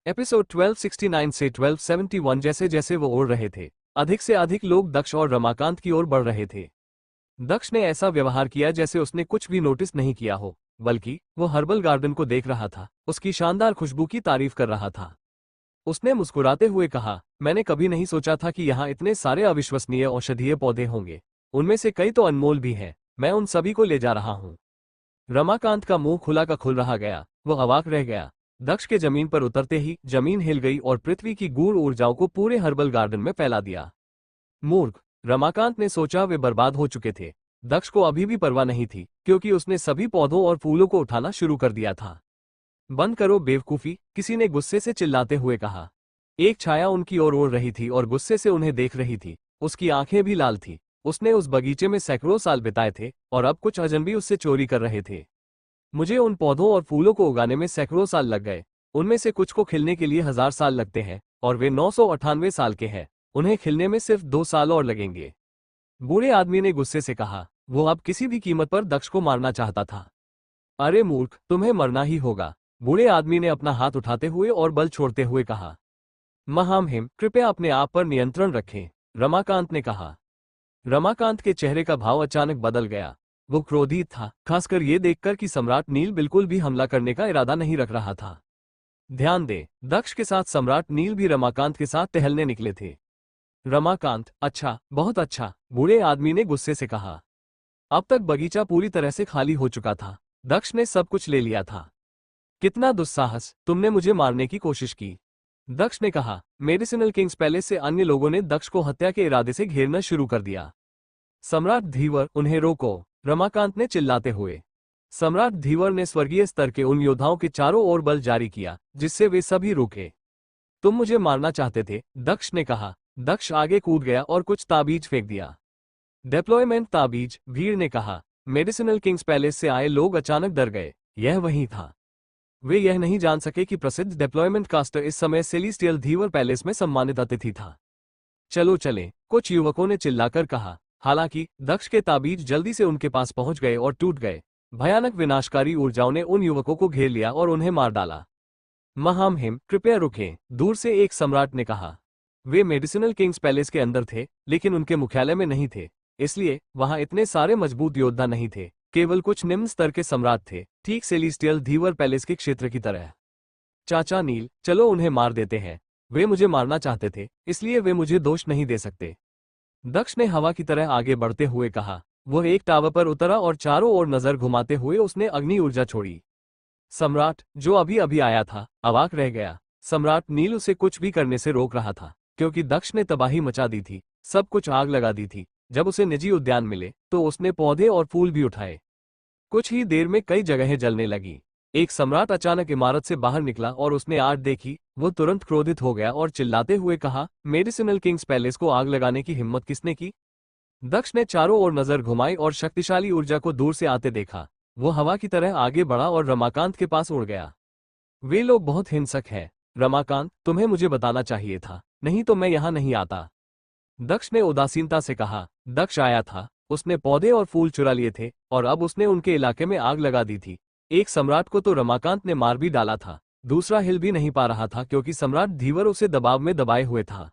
Episode 1269 से 1271। जैसे जैसे वो उड़ रहे थे, अधिक से अधिक लोग दक्ष और रमाकांत की ओर बढ़ रहे थे। दक्ष ने ऐसा व्यवहार किया जैसे उसने कुछ भी नोटिस नहीं किया हो, बल्कि वो हर्बल गार्डन को देख रहा था, उसकी शानदार खुशबू की तारीफ कर रहा था। उसने मुस्कुराते हुए कहा, मैंने कभी नहीं सोचा था कि यहाँ इतने सारे अविश्वसनीय औषधीय पौधे होंगे। उनमें से कई तो अनमोल भी हैं। मैं उन सभी को ले जा रहा हूँ। रमाकांत का मुंह खुला का खुल रहा गया। वो अवाक रह गया। दक्ष के जमीन पर उतरते ही जमीन हिल गई और पृथ्वी की गूढ़ ऊर्जाओं को पूरे हर्बल गार्डन में फैला दिया। मूर्ख, रमाकांत ने सोचा, वे बर्बाद हो चुके थे। दक्ष को अभी भी परवाह नहीं थी, क्योंकि उसने सभी पौधों और फूलों को उठाना शुरू कर दिया था। बंद करो बेवकूफी, किसी ने गुस्से से चिल्लाते हुए कहा। एक छाया उनकी ओर उड़ रही थी और गुस्से से उन्हें देख रही थी। उसकी आंखें भी लाल थी। उसने उस बगीचे में सैकड़ों साल बिताए थे और अब कुछ अजनबी उससे चोरी कर रहे थे। मुझे उन पौधों और फूलों को उगाने में सैकड़ों साल लग गए। उनमें से कुछ को खिलने के लिए 1000 साल लगते हैं और वे 998 साल के हैं। उन्हें खिलने में सिर्फ 2 साल और लगेंगे। बूढ़े आदमी ने गुस्से से कहा। वो अब किसी भी कीमत पर दक्ष को मारना चाहता था। अरे मूर्ख, तुम्हें मरना ही होगा, बूढ़े आदमी ने अपना हाथ उठाते हुए और बल छोड़ते हुए कहा। महामहिम, कृपया अपने आप पर नियंत्रण रखें, रमाकांत ने कहा। रमाकांत के चेहरे का भाव अचानक बदल गया। वो क्रोधित था, खासकर ये देखकर कि सम्राट नील बिल्कुल भी हमला करने का इरादा नहीं रख रहा था। ध्यान दे, दक्ष के साथ सम्राट नील भी रमाकांत के साथ टहलने निकले थे। रमाकांत, अच्छा, बहुत अच्छा, बूढ़े आदमी ने गुस्से से कहा। अब तक बगीचा पूरी तरह से खाली हो चुका था। दक्ष ने सब कुछ ले लिया था। कितना दुस्साहस, तुमने मुझे मारने की कोशिश की, दक्ष ने कहा। मेडिसिनल किंग्स पैलेस से अन्य लोगों ने दक्ष को हत्या के इरादे से घेरना शुरू कर दिया। सम्राट धीवर, उन्हें रोको, रमाकांत ने चिल्लाते हुए। सम्राट धीवर ने स्वर्गीय स्तर के उन योद्धाओं के चारों ओर बल जारी किया, जिससे वे सभी रुके। तुम मुझे मारना चाहते थे, दक्ष ने कहा। दक्ष आगे कूद गया और कुछ ताबीज फेंक दिया। डिप्लॉयमेंट ताबीज, भीड़ ने कहा। मेडिसिनल किंग्स पैलेस से आए लोग अचानक डर गए। यह वही था। वे यह नहीं जान सके कि प्रसिद्ध डिप्लॉयमेंट कास्टर इस समय सेलिस्टियल धीवर पैलेस में सम्मानित अतिथि था। चलो चले, कुछ युवकों ने चिल्लाकर कहा। हालांकि दक्ष के ताबीज जल्दी से उनके पास पहुंच गए और टूट गए। भयानक विनाशकारी ऊर्जाओं ने उन युवकों को घेर लिया और उन्हें मार डाला। महामहिम, कृपया रुकें, दूर से एक सम्राट ने कहा। वे मेडिसिनल किंग्स पैलेस के अंदर थे, लेकिन उनके मुख्यालय में नहीं थे, इसलिए वहां इतने सारे मजबूत योद्धा नहीं थे। केवल कुछ निम्न स्तर के सम्राट थे, ठीक सेलिस्टियल धीवर पैलेस के क्षेत्र की तरह। चाचा नील, चलो उन्हें मार देते हैं। वे मुझे मारना चाहते थे, इसलिए वे मुझे दोष नहीं दे सकते, दक्ष ने हवा की तरह आगे बढ़ते हुए कहा। वह एक टावर पर उतरा और चारों ओर नजर घुमाते हुए उसने अग्नि ऊर्जा छोड़ी। सम्राट, जो अभी अभी आया था, अवाक रह गया। सम्राट नील उसे कुछ भी करने से रोक रहा था, क्योंकि दक्ष ने तबाही मचा दी थी, सब कुछ आग लगा दी थी। जब उसे निजी उद्यान मिले तो उसने पौधे और फूल भी उठाए। कुछ ही देर में कई जगहें जलने लगी। एक सम्राट अचानक इमारत से बाहर निकला और उसने आग देखी। वो तुरंत क्रोधित हो गया और चिल्लाते हुए कहा, मेडिसिनल किंग्स पैलेस को आग लगाने की हिम्मत किसने की? दक्ष ने चारों ओर नजर घुमाई और शक्तिशाली ऊर्जा को दूर से आते देखा। वो हवा की तरह आगे बढ़ा और रमाकांत के पास उड़ गया। वे लोग बहुत हिंसक हैं, रमाकांत, तुम्हें मुझे बताना चाहिए था, नहीं तो मैं यहाँ नहीं आता, दक्ष ने उदासीनता से कहा। दक्ष आया था, उसने पौधे और फूल चुरा लिए थे और अब उसने उनके इलाके में आग लगा दी थी। एक सम्राट को तो रमाकांत ने मार भी डाला था, दूसरा हिल भी नहीं पा रहा था क्योंकि सम्राट धीवर उसे दबाव में दबाए हुए था।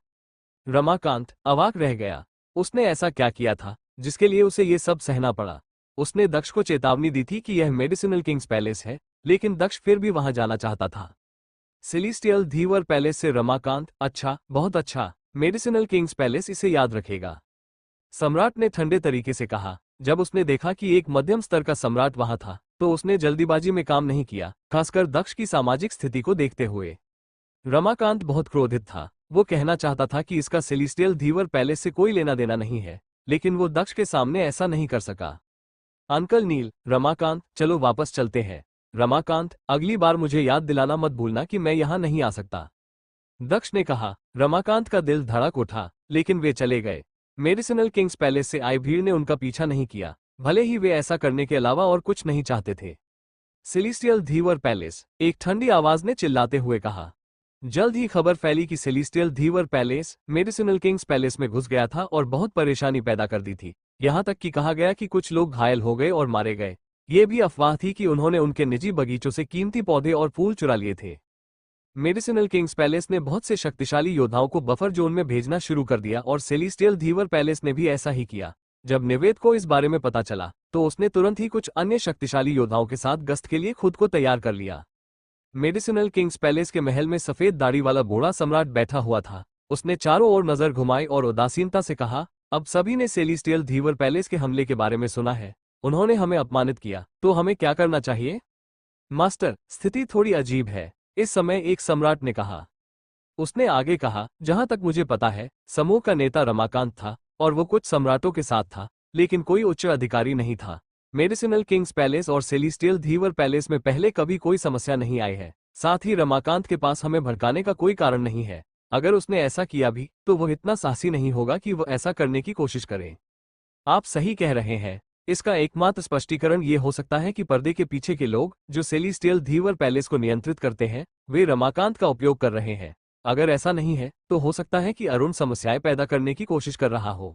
रमाकांत अवाक रह गया। उसने ऐसा क्या किया था जिसके लिए उसे ये सब सहना पड़ा? उसने दक्ष को चेतावनी दी थी कि यह मेडिसिनल किंग्स पैलेस है, लेकिन दक्ष फिर भी वहां जाना चाहता था। सेलिस्टियल धीवर पैलेस से रमाकांत, अच्छा, बहुत अच्छा, मेडिसिनल किंग्स पैलेस इसे याद रखेगा, सम्राट ने ठंडे तरीके से कहा। जब उसने देखा कि एक मध्यम स्तर का सम्राट वहां था, तो उसने जल्दीबाजी में काम नहीं किया, खासकर दक्ष की सामाजिक स्थिति को देखते हुए। रमाकांत बहुत क्रोधित था। वो कहना चाहता था कि इसका सेलिस्टियल धीवर पैलेस से कोई लेना देना नहीं है, लेकिन वो दक्ष के सामने ऐसा नहीं कर सका। अंकल नील, रमाकांत, चलो वापस चलते हैं। रमाकांत, अगली बार मुझे याद दिलाना मत भूलना कि मैं यहाँ नहीं आ सकता, दक्ष ने कहा। रमाकांत का दिल धड़क उठा, लेकिन वे चले गए। मेडिसिनल किंग्स पैलेस से आई भीड़ ने उनका पीछा नहीं किया, भले ही वे ऐसा करने के अलावा और कुछ नहीं चाहते थे। सेलिस्टियल धीवर पैलेस, एक ठंडी आवाज ने चिल्लाते हुए कहा। जल्द ही खबर फैली कि सेलिस्टियल धीवर पैलेस मेडिसिनल किंग्स पैलेस में घुस गया था और बहुत परेशानी पैदा कर दी थी। यहाँ तक कि कहा गया कि कुछ लोग घायल हो गए और मारे गए। ये भी अफवाह थी कि उन्होंने उनके निजी बगीचों से कीमती पौधे और फूल चुरा लिए थे। मेडिसिनल किंग्स पैलेस ने बहुत से शक्तिशाली योद्धाओं को बफर जोन में भेजना शुरू कर दिया और सेलेस्टियल धीवर पैलेस ने भी ऐसा ही किया। जब निवेद को इस बारे में पता चला तो उसने तुरंत ही कुछ अन्य शक्तिशाली योद्धाओं के साथ गश्त के लिए खुद को तैयार कर लिया। मेडिसिनल किंग्स पैलेस के महल में सफेद दाढ़ी वाला बूढ़ा सम्राट बैठा हुआ था। उसने चारों ओर नजर घुमाई और उदासीनता से कहा, अब सभी ने सेलेस्टियल धीवर पैलेस के हमले के बारे में सुना है। उन्होंने हमें अपमानित किया, तो हमें क्या करना चाहिए? मास्टर, स्थिति थोड़ी अजीब है, इस समय एक सम्राट ने कहा। उसने आगे कहा, जहां तक मुझे पता है समूह का नेता रमाकांत था और वो कुछ सम्राटों के साथ था, लेकिन कोई उच्च अधिकारी नहीं था। मेडिसिनल किंग्स पैलेस और सेलेस्टियल धीवर पैलेस में पहले कभी कोई समस्या नहीं आई है। साथ ही रमाकांत के पास हमें भड़काने का कोई कारण नहीं है। अगर उसने ऐसा किया भी तो वो इतना साहसी नहीं होगा कि वो ऐसा करने की कोशिश करे। आप सही कह रहे हैं। इसका एकमात्र स्पष्टीकरण ये हो सकता है कि पर्दे के पीछे के लोग जो सेलेस्टियल धीवर पैलेस को नियंत्रित करते हैं वे रमाकांत का उपयोग कर रहे हैं। अगर ऐसा नहीं है तो हो सकता है कि अरुण समस्याएं पैदा करने की कोशिश कर रहा हो।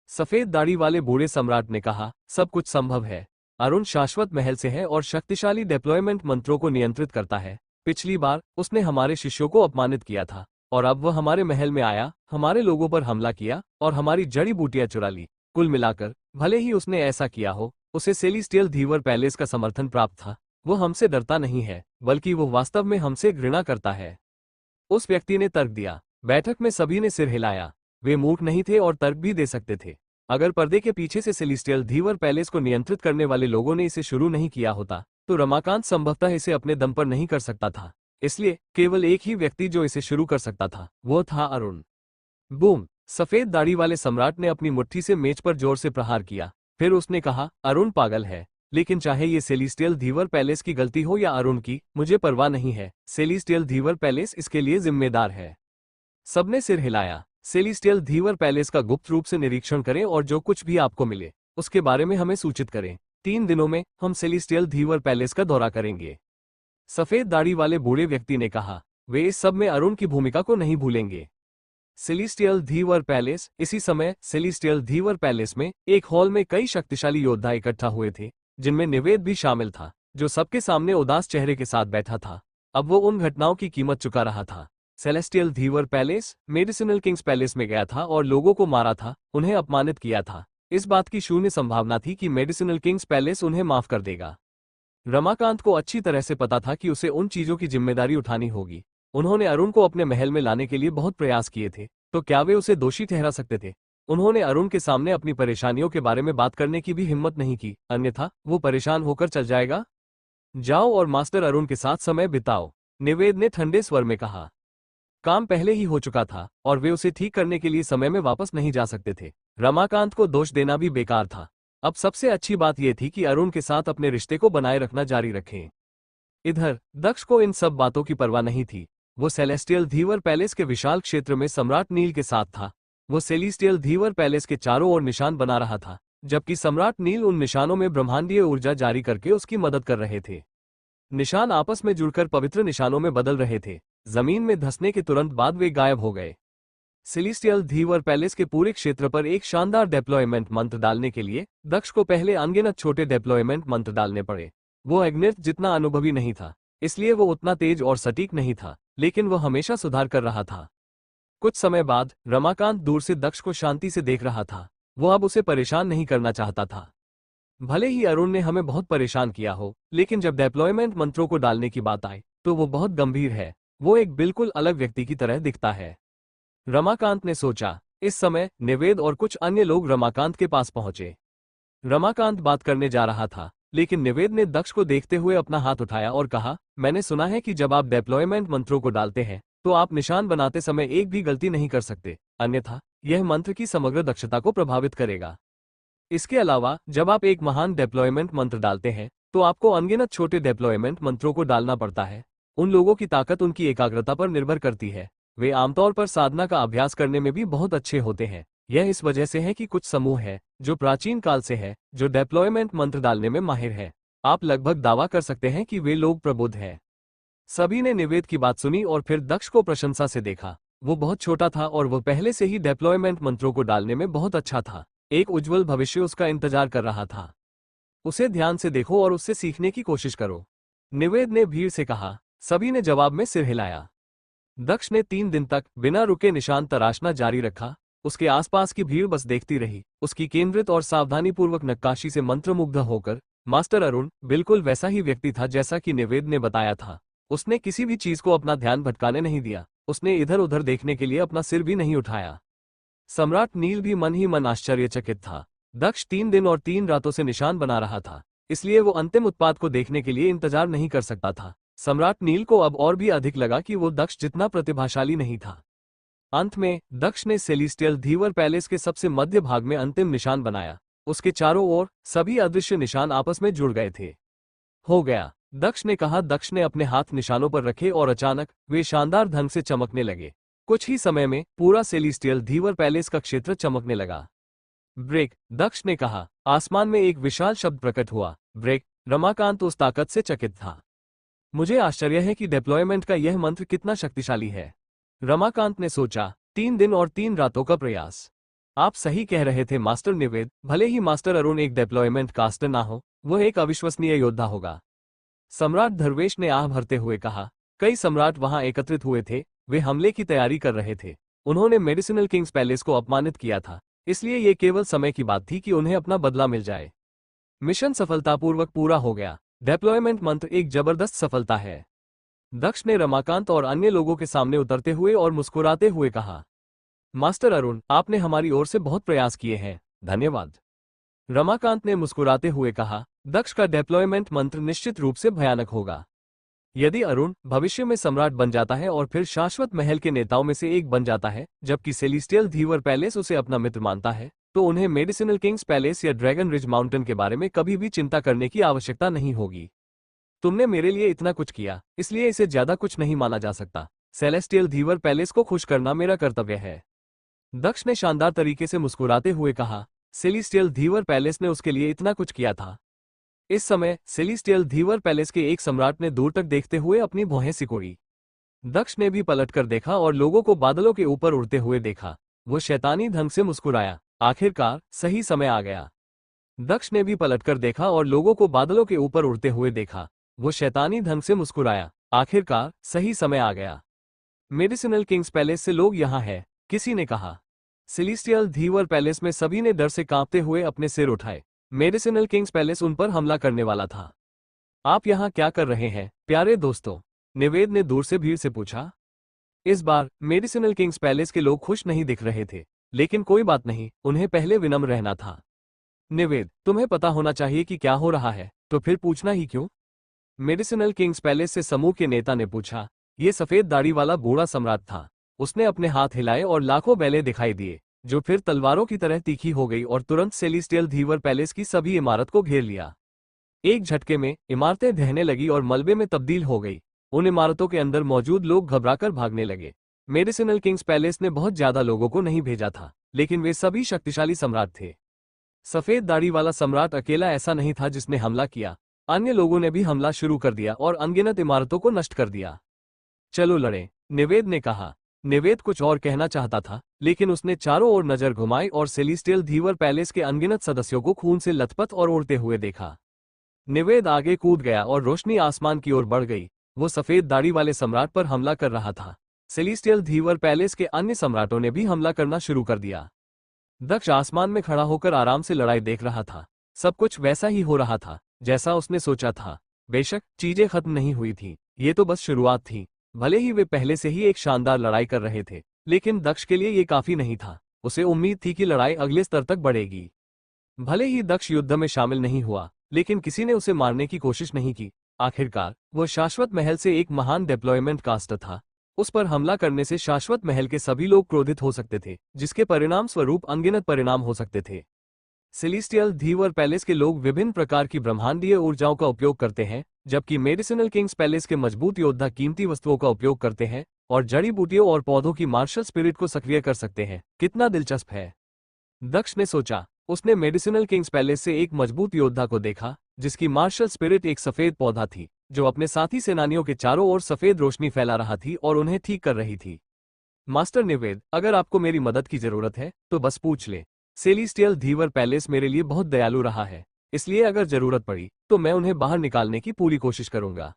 सफेद दाढ़ी वाले बूढ़े सम्राट ने कहा, सब कुछ संभव है। अरुण शाश्वत महल से है और शक्तिशाली डिप्लॉयमेंट मंत्रों को नियंत्रित करता है। पिछली बार उसने हमारे शिष्यों को अपमानित किया था और अब वह हमारे महल में आया, हमारे लोगों पर हमला किया और हमारी जड़ी बूटियां चुरा ली। कुल मिलाकर भले ही उसने ऐसा किया हो, उसे सेलेस्टियल धीवर पैलेस का समर्थन प्राप्त था। वो हमसे डरता नहीं है, बल्कि वो वास्तव में हमसे घृणा करता है। उस व्यक्ति ने तर्क दिया। बैठक में सभी ने सिर हिलाया। वे मूर्ख नहीं थे और तर्क भी दे सकते थे। अगर पर्दे के पीछे से सेलेस्टियल धीवर पैलेस को नियंत्रित करने वाले लोगों ने इसे शुरू नहीं किया होता तो रमाकांत संभवतः इसे अपने दम पर नहीं कर सकता था। इसलिए केवल एक ही व्यक्ति जो इसे शुरू कर सकता था वो था अरुण। बूम! सफेद दाढ़ी वाले सम्राट ने अपनी मुट्ठी से मेज पर जोर से प्रहार किया। फिर उसने कहा, अरुण पागल है, लेकिन चाहे ये सेलेस्टियल धीवर पैलेस की गलती हो या अरुण की, मुझे परवाह नहीं है। सेलेस्टियल धीवर पैलेस इसके लिए जिम्मेदार है। सबने सिर हिलाया। सेलेस्टियल धीवर पैलेस का गुप्त रूप से निरीक्षण करें और जो कुछ भी आपको मिले उसके बारे में हमें सूचित करें। 3 दिनों में हम सेलेस्टियल धीवर पैलेस का दौरा करेंगे। सफेद दाढ़ी वाले बूढ़े व्यक्ति ने कहा। वे इस सब में अरुण की भूमिका को नहीं भूलेंगे। सेलेस्टियल धीवर पैलेस। इसी समय सेलेस्टियल धीवर पैलेस में एक हॉल में कई शक्तिशाली योद्धा इकट्ठा हुए थे, जिनमें निवेद भी शामिल था, जो सबके सामने उदास चेहरे के साथ बैठा था। अब वो उन घटनाओं की कीमत चुका रहा था। सेलेस्टियल धीवर पैलेस मेडिसिनल किंग्स पैलेस में गया था और लोगों को मारा था, उन्हें अपमानित किया था। इस बात की शून्य संभावना थी कि मेडिसिनल किंग्स पैलेस उन्हें माफ कर देगा। रमाकांत को अच्छी तरह से पता था कि उसे उन चीजों की जिम्मेदारी उठानी होगी। उन्होंने अरुण को अपने महल में लाने के लिए बहुत प्रयास किए थे, तो क्या वे उसे दोषी ठहरा सकते थे? उन्होंने अरुण के सामने अपनी परेशानियों के बारे में बात करने की भी हिम्मत नहीं की, अन्यथा वो परेशान होकर चल जाएगा। जाओ और मास्टर अरुण के साथ समय बिताओ, निवेद ने ठंडे स्वर में कहा। काम पहले ही हो चुका था और वे उसे ठीक करने के लिए समय में वापस नहीं जा सकते थे। रमाकांत को दोष देना भी बेकार था। अब सबसे अच्छी बात यह थी कि अरुण के साथ अपने रिश्ते को बनाए रखना जारी रखें। इधर दक्ष को इन सब बातों की परवाह नहीं थी। वो सेलेस्टियल धीवर पैलेस के विशाल क्षेत्र में सम्राट नील के साथ था। वो सेलेस्टियल धीवर पैलेस के चारों ओर निशान बना रहा था, जबकि सम्राट नील उन निशानों में ब्रह्मांडीय ऊर्जा जारी करके उसकी मदद कर रहे थे। निशान आपस में जुड़कर पवित्र निशानों में बदल रहे थे। जमीन में धंसने के तुरंत बाद वे गायब हो गए। सेलेस्टियल धीवर पैलेस के पूरे क्षेत्र पर एक शानदार डेप्लॉयमेंट मंत्र डालने के लिए दक्ष को पहले अनगिनत छोटे डेप्लॉयमेंट मंत्र डालने पड़े। वो अग्निर्थ जितना अनुभवी नहीं था, इसलिए वो उतना तेज और सटीक नहीं था, लेकिन वो हमेशा सुधार कर रहा था। कुछ समय बाद रमाकांत दूर से दक्ष को शांति से देख रहा था। वो अब उसे परेशान नहीं करना चाहता था। भले ही अरुण ने हमें बहुत परेशान किया हो, लेकिन जब डेप्लॉयमेंट मंत्रों को डालने की बात आई तो वो बहुत गंभीर है। वो एक बिल्कुल अलग व्यक्ति की तरह दिखता है, रमाकांत ने सोचा। इस समय निवेद और कुछ अन्य लोग रमाकांत के पास पहुंचे। रमाकांत बात करने जा रहा था, लेकिन निवेद ने दक्ष को देखते हुए अपना हाथ उठाया और कहा, मैंने सुना है कि जब आप डेप्लॉयमेंट मंत्रों को डालते हैं तो आप निशान बनाते समय एक भी गलती नहीं कर सकते, अन्यथा यह मंत्र की समग्र दक्षता को प्रभावित करेगा। इसके अलावा जब आप एक महान डेप्लॉयमेंट मंत्र डालते हैं तो आपको अनगिनत छोटे डेप्लॉयमेंट मंत्रों को डालना पड़ता है। उन लोगों की ताकत उनकी एकाग्रता पर निर्भर करती है। वे आमतौर पर साधना का अभ्यास करने में भी बहुत अच्छे होते हैं। यह इस वजह से है कि कुछ समूह है जो प्राचीन काल से है जो डेप्लॉयमेंट मंत्र डालने में माहिर है। आप लगभग दावा कर सकते हैं कि वे लोग प्रबुद्ध हैं। सभी ने निवेद की बात सुनी और फिर दक्ष को प्रशंसा से देखा। वो बहुत छोटा था और वो पहले से ही डेप्लॉयमेंट मंत्रों को डालने में बहुत अच्छा था। एक उज्जवल भविष्य उसका इंतजार कर रहा था। उसे ध्यान से देखो और उससे सीखने की कोशिश करो, निवेद ने भीड़ से कहा। सभी ने जवाब में सिर हिलाया। दक्ष ने 3 दिन तक बिना रुके निशान तराशना जारी रखा। उसके आसपास की भीड़ बस देखती रही। उसकी केंद्रित और सावधानीपूर्वक नक्काशी से मंत्रमुग्ध होकर मास्टर अरुण बिल्कुल वैसा ही व्यक्ति था जैसा कि निवेद ने बताया था। उसने किसी भी चीज को अपना ध्यान भटकाने नहीं दिया। उसने इधर उधर देखने के लिए अपना सिर भी नहीं उठाया। सम्राट नील भी मन ही मन आश्चर्यचकित था। दक्ष 3 दिन और 3 रातों से निशान बना रहा था, इसलिए वो अंतिम उत्पात को देखने के लिए इंतजार नहीं कर सकता था। सम्राट नील को अब और भी अधिक लगा कि वो दक्ष जितना प्रतिभाशाली नहीं था। अंत में दक्ष ने सेलेस्टियल धीवर पैलेस के सबसे मध्य भाग में अंतिम निशान बनाया। उसके चारों ओर सभी अदृश्य निशान आपस में जुड़ गए थे। हो गया, दक्ष ने कहा। दक्ष ने अपने हाथ निशानों पर रखे और अचानक वे शानदार ढंग से चमकने लगे। कुछ ही समय में पूरा सेलेस्टियल धीवर पैलेस का क्षेत्र चमकने लगा। ब्रेक, दक्ष ने कहा। आसमान में एक विशाल शब्द प्रकट हुआ। ब्रेक। रमाकांत उस ताकत से चकित था। मुझे आश्चर्य है कि डिप्लॉयमेंट का यह मंत्र कितना शक्तिशाली है, रमाकांत ने सोचा। 3 दिन और 3 रातों का प्रयास। आप सही कह रहे थे मास्टर निवेद। भले ही मास्टर अरुण एक डिप्लॉयमेंट कास्टर ना हो, वह एक अविश्वसनीय योद्धा होगा। सम्राट धर्वेश ने आह भरते हुए कहा। कई सम्राट वहां एकत्रित हुए थे। वे हमले की तैयारी कर रहे थे। उन्होंने मेडिसिनल किंग्स पैलेस को अपमानित किया था, इसलिए ये केवल समय की बात थी कि उन्हें अपना बदला मिल जाए। मिशन सफलतापूर्वक पूरा हो गया। डिप्लॉयमेंट मंत्र एक जबरदस्त सफलता है, दक्ष ने रमाकांत और अन्य लोगों के सामने उतरते हुए और मुस्कुराते हुए कहा। मास्टर अरुण, आपने हमारी ओर से बहुत प्रयास किए हैं, धन्यवाद। रमाकांत ने मुस्कुराते हुए कहा। दक्ष का डिप्लॉयमेंट मंत्र निश्चित रूप से भयानक होगा। यदि अरुण भविष्य में सम्राट बन जाता है और फिर शाश्वत महल के नेताओं में से एक बन जाता है, जबकि सेलेस्टियल धीवर पैलेस उसे अपना मित्र मानता है, तो उन्हें मेडिसिनल किंग्स पैलेस या ड्रैगन रिज माउंटेन के बारे में कभी भी चिंता करने की आवश्यकता नहीं होगी। तुमने मेरे लिए इतना कुछ किया, इसलिए इसे ज्यादा कुछ नहीं माना जा सकता। सेलेस्टियल धीवर पैलेस को खुश करना मेरा कर्तव्य है, दक्ष ने शानदार तरीके से मुस्कुराते हुए कहा। सेलेस्टियल धीवर पैलेस ने उसके लिए इतना कुछ किया था। इस समय सेलेस्टियल धीवर पैलेस के एक सम्राट ने दूर तक देखते हुए अपनी भौहें सिकोड़ी। दक्ष ने भी पलटकर देखा और लोगों को बादलों के ऊपर उड़ते हुए देखा। वो शैतानी ढंग से मुस्कुराया। आखिरकार सही समय आ गया। दक्ष ने भी पलटकर देखा और लोगों को बादलों के ऊपर उड़ते हुए देखा। वो शैतानी ढंग से मुस्कुराया। आखिरकार सही समय आ गया। मेडिसिनल किंग्स पैलेस से लोग यहाँ हैं, किसी ने कहा। सेलेस्टियल धीवर पैलेस में सभी ने डर से कांपते हुए अपने सिर उठाए। मेडिसिनल किंग्स पैलेस उन पर हमला करने वाला था। आप यहाँ क्या कर रहे हैं प्यारे दोस्तों, निवेद ने दूर से भीड़ से पूछा। इस बार मेडिसिनल किंग्स पैलेस के लोग खुश नहीं दिख रहे थे, लेकिन कोई बात नहीं, उन्हें पहले विनम्र रहना था। निवेद, तुम्हें पता होना चाहिए कि क्या हो रहा है, तो फिर पूछना ही क्यों? मेडिसिनल किंग्स पैलेस से समूह के नेता ने पूछा। ये सफेद दाढ़ी वाला बूढ़ा सम्राट था। उसने अपने हाथ हिलाए और लाखों बैले दिखाई दिए, जो फिर तलवारों की तरह तीखी हो गई और तुरंत सेलेस्टियल धीवर पैलेस की सभी इमारत को घेर लिया। एक झटके में इमारतें ढहने लगी और मलबे में तब्दील हो गई। उन इमारतों के अंदर मौजूद लोग घबराकर भागने लगे। मेडिसिनल किंग्स पैलेस ने बहुत ज्यादा लोगों को नहीं भेजा था, लेकिन वे सभी शक्तिशाली सम्राट थे। सफेद दाढ़ी वाला सम्राट अकेला ऐसा नहीं था जिसने हमला किया। अन्य लोगों ने भी हमला शुरू कर दिया और अनगिनत इमारतों को नष्ट कर दिया। चलो लड़ें, निवेद ने कहा। निवेद कुछ और कहना चाहता था, लेकिन उसने चारों ओर नजर घुमाई और सेलेस्टियल धीवर पैलेस के अनगिनत सदस्यों को खून से लथपथ और उड़ते हुए देखा। निवेद आगे कूद गया और रोशनी आसमान की ओर बढ़ गई। वो सफेद दाढ़ी वाले सम्राट पर हमला कर रहा था। सेलेस्टियल धीवर पैलेस के अन्य सम्राटों ने भी हमला करना शुरू कर दिया। दक्ष आसमान में खड़ा होकर आराम से लड़ाई देख रहा था। सब कुछ वैसा ही हो रहा था जैसा उसने सोचा था। बेशक चीजें खत्म नहीं हुई थी, ये तो बस शुरुआत थी। भले ही वे पहले से ही एक शानदार लड़ाई कर रहे थे, लेकिन दक्ष के लिए ये काफी नहीं था। उसे उम्मीद थी कि लड़ाई अगले स्तर तक बढ़ेगी। भले ही दक्ष युद्ध में शामिल नहीं हुआ, लेकिन किसी ने उसे मारने की कोशिश नहीं की। आखिरकार वो शाश्वत महल से एक महान डिप्लॉयमेंट कास्टर था। उस पर हमला करने से शाश्वत महल के सभी लोग क्रोधित हो सकते थे, जिसके परिणाम स्वरूप अनगिनत परिणाम हो सकते थे। सेलेस्टियल धीवर पैलेस के लोग विभिन्न प्रकार की ब्रह्मांडीय ऊर्जाओं का उपयोग करते हैं, जबकि मेडिसिनल किंग्स पैलेस के मजबूत योद्धा कीमती वस्तुओं का उपयोग करते हैं और जड़ी बूटियों और पौधों की मार्शल स्पिरिट को सक्रिय कर सकते हैं। कितना दिलचस्प है, दक्ष ने सोचा। उसने मेडिसिनल किंग्स पैलेस से एक मजबूत योद्धा को देखा, जिसकी मार्शल स्पिरिट एक सफेद पौधा थी, जो अपने साथी सेनानियों के चारों ओर सफेद रोशनी फैला रहा थी और उन्हें ठीक कर रही थी। मास्टर निवेद, अगर आपको मेरी मदद की जरूरत है तो बस पूछ ले। सेलेस्टियल धीवर पैलेस मेरे लिए बहुत दयालु रहा है, इसलिए अगर जरूरत पड़ी तो मैं उन्हें बाहर निकालने की पूरी कोशिश करूंगा,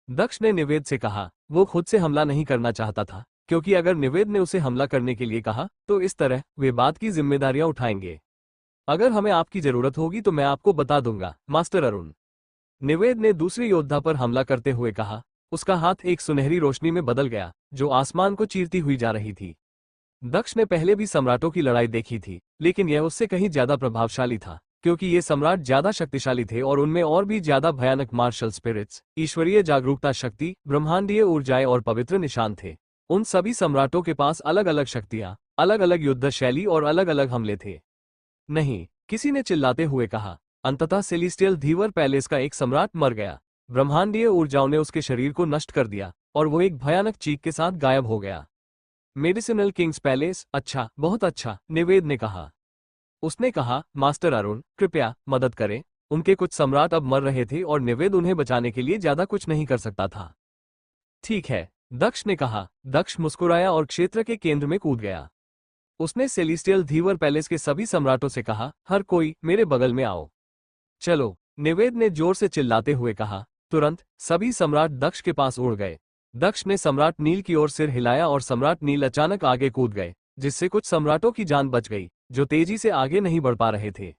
दक्ष ने निवेद से कहा। वो खुद से हमला नहीं करना चाहता था, क्योंकि अगर निवेद ने उसे हमला करने के लिए कहा तो इस तरह वे बात की जिम्मेदारियां उठाएंगे। अगर हमें आपकी जरूरत होगी तो मैं आपको बता दूंगा, मास्टर अरुण। निवेद ने दूसरे योद्धा पर हमला करते हुए कहा। उसका हाथ एक सुनहरी रोशनी में बदल गया, जो आसमान को चीरती हुई जा रही थी। दक्ष ने पहले भी सम्राटों की लड़ाई देखी थी, लेकिन यह उससे कहीं ज्यादा प्रभावशाली था, क्योंकि ये सम्राट ज्यादा शक्तिशाली थे और उनमें और भी ज्यादा भयानक मार्शल स्पिरिट्स, ईश्वरीय जागरूकता शक्ति, ब्रह्मांडीय ऊर्जाएं और पवित्र निशान थे। उन सभी सम्राटों के पास अलग अलग शक्तियां, अलग अलग युद्ध शैली और अलग अलग हमले थे। नहीं, किसी ने चिल्लाते हुए कहा। अंततः सेलेस्टियल धीवर पैलेस का एक सम्राट मर गया। ब्रह्मांडीय ऊर्जाओं ने उसके शरीर को नष्ट कर दिया और वो एक भयानक चीख के साथ गायब हो गया। मेडिसिनल किंग्स पैलेस, अच्छा, बहुत अच्छा, निवेद ने कहा। उसने कहा, मास्टर अरुण, कृपया मदद करें। उनके कुछ सम्राट अब मर रहे थे और निवेद उन्हें बचाने के लिए ज्यादा कुछ नहीं कर सकता था। ठीक है, दक्ष ने कहा। दक्ष मुस्कुराया और क्षेत्र के केंद्र में कूद गया। उसने सेलेस्टियल धीवर पैलेस के सभी सम्राटों से कहा, हर कोई मेरे बगल में आओ। चलो, निवेद ने जोर से चिल्लाते हुए कहा। तुरंत सभी सम्राट दक्ष के पास उड़ गए। दक्ष ने सम्राट नील की ओर सिर हिलाया और सम्राट नील अचानक आगे कूद गए, जिससे कुछ सम्राटों की जान बच गई, जो तेजी से आगे नहीं बढ़ पा रहे थे।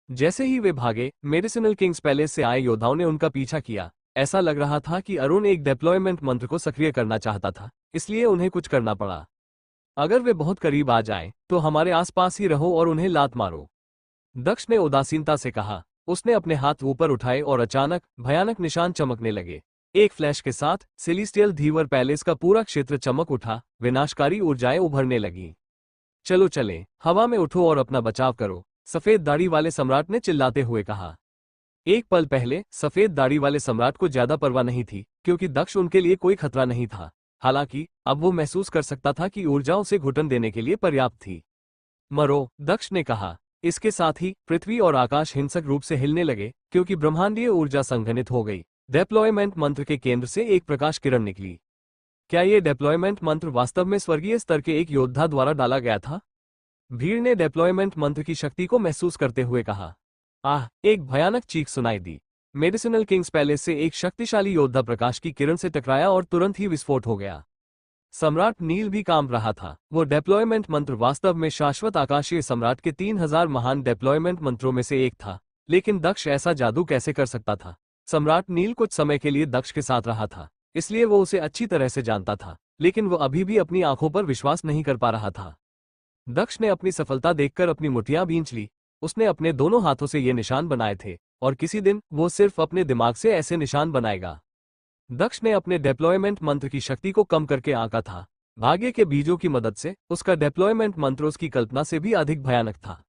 जैसे ही वे भागे, मेडिसिनल किंग्स पैलेस से आए योद्धाओं ने उनका पीछा किया। ऐसा लग रहा था कि अरुण एक डिप्लॉयमेंट मंत्र को सक्रिय करना चाहता था, इसलिए उन्हें कुछ करना पड़ा। अगर वे बहुत करीब आ जाएं, तो हमारे आसपास ही रहो और उन्हें लात मारो, दक्ष ने उदासीनता से कहा। उसने अपने हाथ ऊपर उठाए और अचानक भयानक निशान चमकने लगे। एक फ्लैश के साथ सेलेस्टियल धीवर पैलेस का पूरा क्षेत्र चमक उठा, विनाशकारी ऊर्जाएं उभरने लगीं। चलो चलें, हवा में उठो और अपना बचाव करो, सफेद दाढ़ी वाले सम्राट ने चिल्लाते हुए कहा। एक पल पहले सफेद दाढ़ी वाले सम्राट को ज्यादा परवाह नहीं थी, क्योंकि दक्ष उनके लिए कोई खतरा नहीं था। हालांकि अब वो महसूस कर सकता था कि ऊर्जाओं से घुटन देने के लिए पर्याप्त थी। मरो, दक्ष ने कहा। इसके साथ ही पृथ्वी और आकाश हिंसक रूप से हिलने लगे, क्योंकि ब्रह्मांडीय ऊर्जा संघनित हो गई। डिप्लॉयमेंट मंत्र के केंद्र से एक प्रकाश किरण निकली। क्या ये डिप्लॉयमेंट मंत्र वास्तव में स्वर्गीय स्तर के एक योद्धा द्वारा डाला गया था? भीड़ ने डिप्लॉयमेंट मंत्र की शक्ति को महसूस करते हुए कहा। आह! एक भयानक चीख सुनाई दी। मेडिसिनल किंग्स पैलेस से एक शक्तिशाली योद्धा प्रकाश की किरण से टकराया और तुरंत ही विस्फोट हो गया। सम्राट नील भी कांप रहा था। वो डिप्लॉयमेंट मंत्र वास्तव में शाश्वत आकाशीय सम्राट के 3000 महान डिप्लॉयमेंट मंत्रों में से एक था। लेकिन दक्ष ऐसा जादू कैसे कर सकता था? सम्राट नील कुछ समय के लिए दक्ष के साथ रहा था, इसलिए वो उसे अच्छी तरह से जानता था, लेकिन वो अभी भी अपनी आंखों पर विश्वास नहीं कर पा रहा था। दक्ष ने अपनी सफलता देखकर अपनी मुठ्ठियां भींच ली। उसने अपने दोनों हाथों से ये निशान बनाए थे, और किसी दिन वो सिर्फ अपने दिमाग से ऐसे निशान बनाएगा। दक्ष ने अपने डिप्लॉयमेंट मंत्र की शक्ति को कम करके आंका था। भाग्य के बीजों की मदद से उसका डिप्लॉयमेंट मंत्र उसकी कल्पना से भी अधिक भयानक था।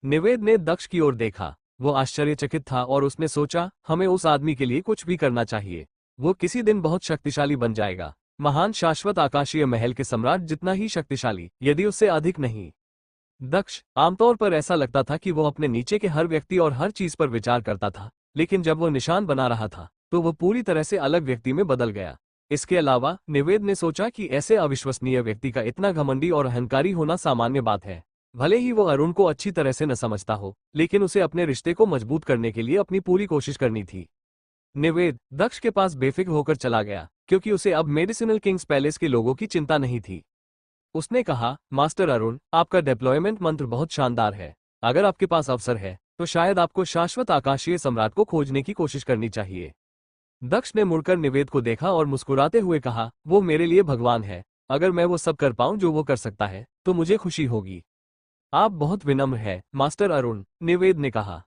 निवेद ने दक्ष की ओर देखा। वो आश्चर्यचकित था और उसने सोचा, हमें उस आदमी के लिए कुछ भी करना चाहिए। वो किसी दिन बहुत शक्तिशाली बन जाएगा, महान शाश्वत आकाशीय महल के सम्राट जितना ही शक्तिशाली, यदि उससे अधिक नहीं। दक्ष आमतौर पर ऐसा लगता था कि वो अपने नीचे के हर व्यक्ति और हर चीज पर विचार करता था, लेकिन जब वो निशान बना रहा था तो वो पूरी तरह से अलग व्यक्ति में बदल गया। इसके अलावा निवेद ने सोचा कि ऐसे अविश्वसनीय व्यक्ति का इतना घमंडी और अहंकारी होना सामान्य बात है। भले ही वो अरुण को अच्छी तरह से न समझता हो, लेकिन उसे अपने रिश्ते को मजबूत करने के लिए अपनी पूरी कोशिश करनी थी। निवेद दक्ष के पास बेफिक्र होकर चला गया, क्योंकि उसे अब मेडिसिनल किंग्स पैलेस के लोगों की चिंता नहीं थी। उसने कहा, मास्टर अरुण, आपका डिप्लॉयमेंट मंत्र बहुत शानदार है। अगर आपके पास अवसर है तो शायद आपको शाश्वत आकाशीय सम्राट को खोजने की कोशिश करनी चाहिए। दक्ष ने मुड़कर निवेद को देखा और मुस्कुराते हुए कहा, वो मेरे लिए भगवान है। अगर मैं वो सब कर पाऊं जो वो कर सकता है, तो मुझे खुशी होगी। आप बहुत विनम्र हैं, मास्टर अरुण, निवेद ने कहा।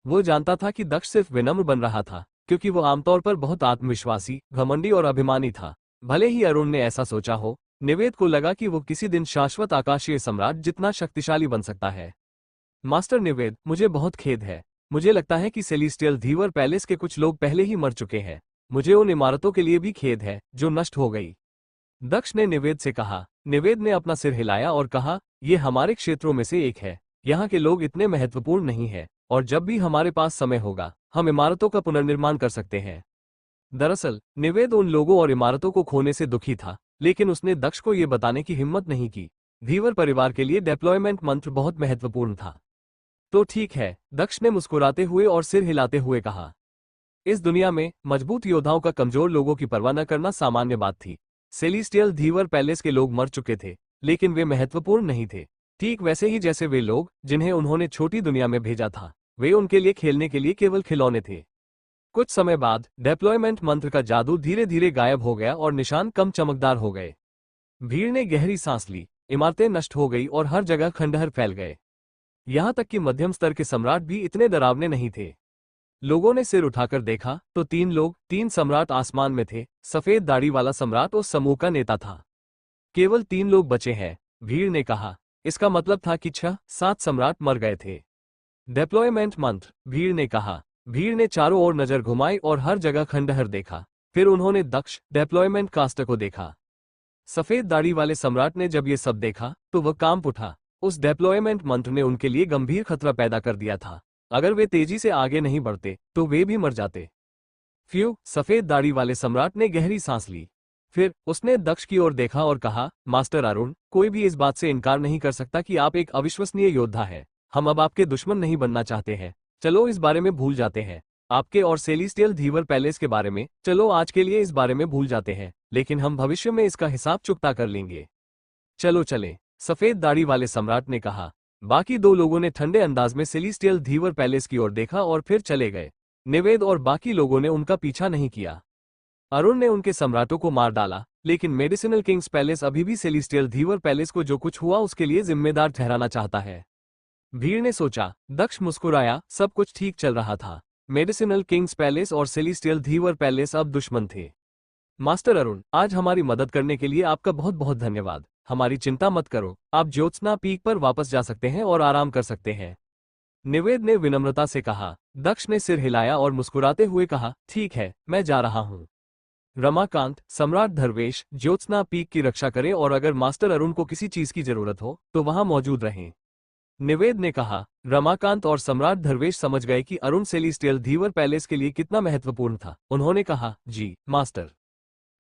वो जानता था कि दक्ष सिर्फ विनम्र बन रहा था, क्योंकि वो आमतौर पर बहुत आत्मविश्वासी, घमंडी और अभिमानी था। भले ही अरुण ने ऐसा सोचा हो, निवेद को लगा कि वो किसी दिन शाश्वत आकाशीय सम्राट जितना शक्तिशाली बन सकता है। मास्टर निवेद, मुझे बहुत खेद है। मुझे लगता है कि सेलेस्टियल धीवर पैलेस के कुछ लोग पहले ही मर चुके हैं। मुझे उन इमारतों के लिए भी खेद है जो नष्ट हो गई। दक्ष ने निवेद से कहा। निवेद ने अपना सिर हिलाया और कहा, ये हमारे क्षेत्रों में से एक है। यहाँ के लोग इतने महत्वपूर्ण नहीं है, और जब भी हमारे पास समय होगा, हम इमारतों का पुनर्निर्माण कर सकते हैं। दरअसल निवेद उन लोगों और इमारतों को खोने से दुखी था, लेकिन उसने दक्ष को ये बताने की हिम्मत नहीं की। धीवर परिवार के लिए डिप्लॉयमेंट मंत्र बहुत महत्वपूर्ण था। तो ठीक है, दक्ष ने मुस्कुराते हुए और सिर हिलाते हुए कहा। इस दुनिया में मजबूत योद्धाओं का कमजोर लोगों की परवाह न करना सामान्य बात थी। सेलेस्टियल धीवर पैलेस के लोग मर चुके थे, लेकिन वे महत्वपूर्ण नहीं थे। ठीक वैसे ही जैसे वे लोग जिन्हें उन्होंने छोटी दुनिया में भेजा था, वे उनके लिए खेलने के लिए केवल खिलौने थे। कुछ समय बाद डिप्लॉयमेंट मंत्र का जादू धीरे धीरे गायब हो गया और निशान कम चमकदार हो गए। भीड़ ने गहरी सांस ली, इमारतें नष्ट हो गई और हर जगह खंडहर फैल गए। यहां तक कि मध्यम स्तर के सम्राट भी इतने डरावने नहीं थे। लोगों ने सिर उठाकर देखा तो तीन सम्राट आसमान में थे। सफेद दाढ़ी वाला सम्राट उस समूह का नेता था। केवल 3 लोग बचे हैं, भीड़ ने कहा। इसका मतलब था कि 6-7 सम्राट मर गए थे। डिप्लॉयमेंट मंत्र, भीड़ ने कहा। भीड़ ने चारों ओर नजर घुमाई और हर जगह खंडहर देखा। फिर उन्होंने दक्ष डिप्लॉयमेंट कास्टर को देखा। सफेद दाढ़ी वाले सम्राट ने जब ये सब देखा तो वह कांप उठा। उस डिप्लॉयमेंट मंत्र ने उनके लिए गंभीर खतरा पैदा कर दिया था। अगर वे तेजी से आगे नहीं बढ़ते तो वे भी मर जाते। सफेद दाढ़ी वाले सम्राट ने गहरी सांस ली। फिर उसने दक्ष की ओर देखा और कहा, मास्टर अरुण, कोई भी इस बात से इनकार नहीं कर सकता कि आप एक अविश्वसनीय योद्धा हैं। हम अब आपके दुश्मन नहीं बनना चाहते हैं। चलो इस बारे में भूल जाते हैं। आपके और सेलेस्टियल धीवर पैलेस के बारे में चलो आज के लिए इस बारे में भूल जाते हैं, लेकिन हम भविष्य में इसका हिसाब चुकता कर लेंगे। चलो चलें, सफेद दाढ़ी वाले सम्राट ने कहा। बाकी 2 लोगों ने ठंडे अंदाज में सेलेस्टियल धीवर पैलेस की ओर देखा और फिर चले गए। निवेद और बाकी लोगों ने उनका पीछा नहीं किया। अरुण ने उनके सम्राटों को मार डाला, लेकिन मेडिसिनल किंग्स पैलेस अभी भी सेलेस्टियल धीवर पैलेस को जो कुछ हुआ उसके लिए जिम्मेदार ठहराना चाहता है। भीड़ ने सोचा। दक्ष मुस्कुराया, सब कुछ ठीक चल रहा था। मेडिसिनल किंग्स पैलेस और सेलेस्टियल धीवर पैलेस अब दुश्मन थे। मास्टर अरुण, आज हमारी मदद करने के लिए आपका बहुत बहुत धन्यवाद। हमारी चिंता मत करो, आप ज्योत्सना पीक पर वापस जा सकते हैं और आराम कर सकते हैं। निवेद ने विनम्रता से कहा। दक्ष ने सिर हिलाया और मुस्कुराते हुए कहा, ठीक है, मैं जा रहा हूं। रमाकांत, सम्राट धर्वेश, ज्योत्सना पीक की रक्षा करें और अगर मास्टर अरुण को किसी चीज की जरूरत हो तो वहां मौजूद रहें। निवेद ने कहा। रमाकांत और सम्राट धर्वेश समझ गए कि अरुण सेलेस्टियल धीवर पैलेस के लिए कितना महत्वपूर्ण था। उन्होंने कहा, जी मास्टर।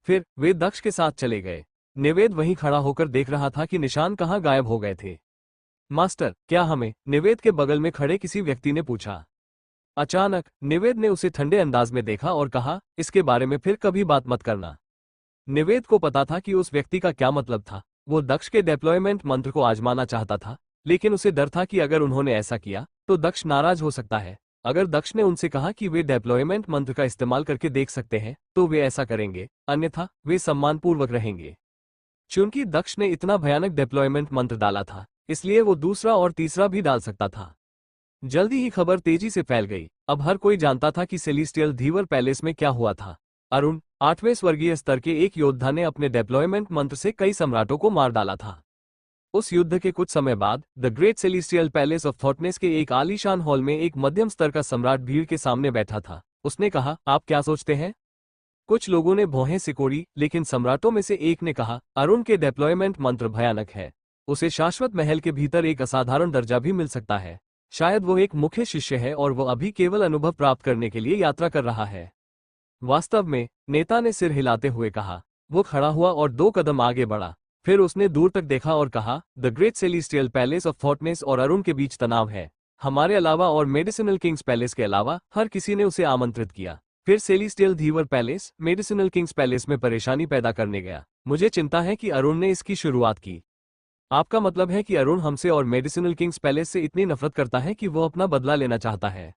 फिर वे दक्ष के साथ चले गए। निवेद वहीं खड़ा होकर देख रहा था कि निशान कहाँ गायब हो गए थे। मास्टर, क्या हमें? निवेद के बगल में खड़े किसी व्यक्ति ने पूछा। अचानक निवेद ने उसे ठंडे अंदाज में देखा और कहा, इसके बारे में फिर कभी बात मत करना। निवेद को पता था कि उस व्यक्ति का क्या मतलब था। वो दक्ष के डिप्लॉयमेंट मंत्र को आजमाना चाहता था, लेकिन उसे डर था कि अगर उन्होंने ऐसा किया तो दक्ष नाराज हो सकता है। अगर दक्ष ने उनसे कहा कि वे डिप्लॉयमेंट मंत्र का इस्तेमाल करके देख सकते हैं तो वे ऐसा करेंगे, अन्यथा वे सम्मानपूर्वक रहेंगे। चूंकि दक्ष ने इतना भयानक डिप्लॉयमेंट मंत्र डाला था, इसलिए वो दूसरा और तीसरा भी डाल सकता था। जल्दी ही खबर तेजी से फैल गई। अब हर कोई जानता था कि सेलेस्टियल धीवर पैलेस में क्या हुआ था। अरुण, 8वें स्वर्गीय स्तर के एक योद्धा ने अपने डिप्लॉयमेंट मंत्र से कई सम्राटों को मार डाला था। उस युद्ध के कुछ समय बाद the great celestial palace of थॉटनेस के एक आलीशान हॉल में एक मध्यम स्तर का सम्राट भीड़ के सामने बैठा था। उसने कहा, आप क्या सोचते हैं? कुछ लोगों ने भौहें सिकोड़ी, लेकिन सम्राटों में से एक ने कहा, अरुण के डिप्लॉयमेंट मंत्र भयानक है। उसे शाश्वत महल के भीतर एक असाधारण दर्जा भी मिल सकता है। शायद वो एक मुख्य शिष्य है और वो अभी केवल अनुभव प्राप्त करने के लिए यात्रा कर रहा है। वास्तव में, नेता ने सिर हिलाते हुए कहा। वो खड़ा हुआ और 2 कदम आगे बढ़ा। फिर उसने दूर तक देखा और कहा, the great celestial palace of thoughtness और अरुण के बीच तनाव है। हमारे अलावा और मेडिसिनल किंग्स पैलेस के अलावा हर किसी ने उसे आमंत्रित किया। फिर सेलेस्टियल धीवर पैलेस मेडिसिनल किंग्स पैलेस में परेशानी पैदा करने गया। मुझे चिंता है कि अरुण ने इसकी शुरुआत की। आपका मतलब है कि अरुण हमसे और मेडिसिनल किंग्स पैलेस से इतनी नफरत करता है कि वो अपना बदला लेना चाहता है?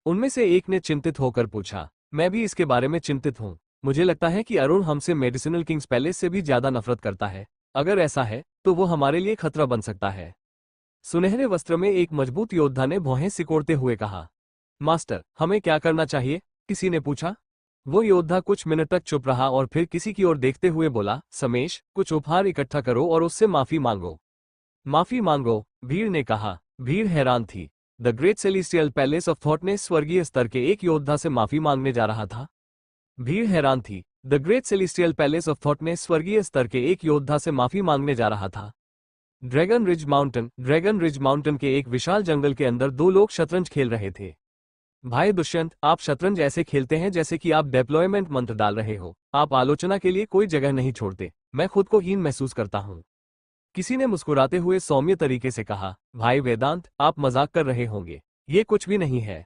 उनमें से एक ने चिंतित होकर पूछा। मैं भी इसके बारे में चिंतित हूँ। मुझे लगता है कि अरुण हमसे मेडिसिनल किंग्स पैलेस से भी ज्यादा नफरत करता है। अगर ऐसा है तो वो हमारे लिए खतरा बन सकता है। सुनहरे वस्त्र में एक मजबूत योद्धा ने भौहें सिकोड़ते हुए कहा। मास्टर, हमें क्या करना चाहिए? किसी ने पूछा। वो योद्धा कुछ मिनट तक चुप रहा और फिर किसी की ओर देखते हुए बोला, समेश, कुछ उपहार इकट्ठा करो और उससे माफी मांगो। माफी मांगो, भीड़ ने कहा। भीड़ हैरान थी। The great celestial palace of thoughtness स्वर्गीय स्तर के एक योद्धा से माफी मांगने जा रहा था। भीड़ हैरान थी। The great celestial palace of thoughtness स्वर्गीय स्तर के एक योद्धा से माफी मांगने जा रहा था। ड्रैगन रिज माउंटेन के एक विशाल जंगल के अंदर 2 लोग शतरंज खेल रहे थे। भाई दुष्यंत, आप शतरंज ऐसे खेलते हैं जैसे कि आप डिप्लॉयमेंट मंत्र डाल रहे हो। आप आलोचना के लिए कोई जगह नहीं छोड़ते। मैं खुद को हीन महसूस करता हूँ। किसी ने मुस्कुराते हुए सौम्य तरीके से कहा। भाई वेदांत, आप मजाक कर रहे होंगे। ये कुछ भी नहीं है।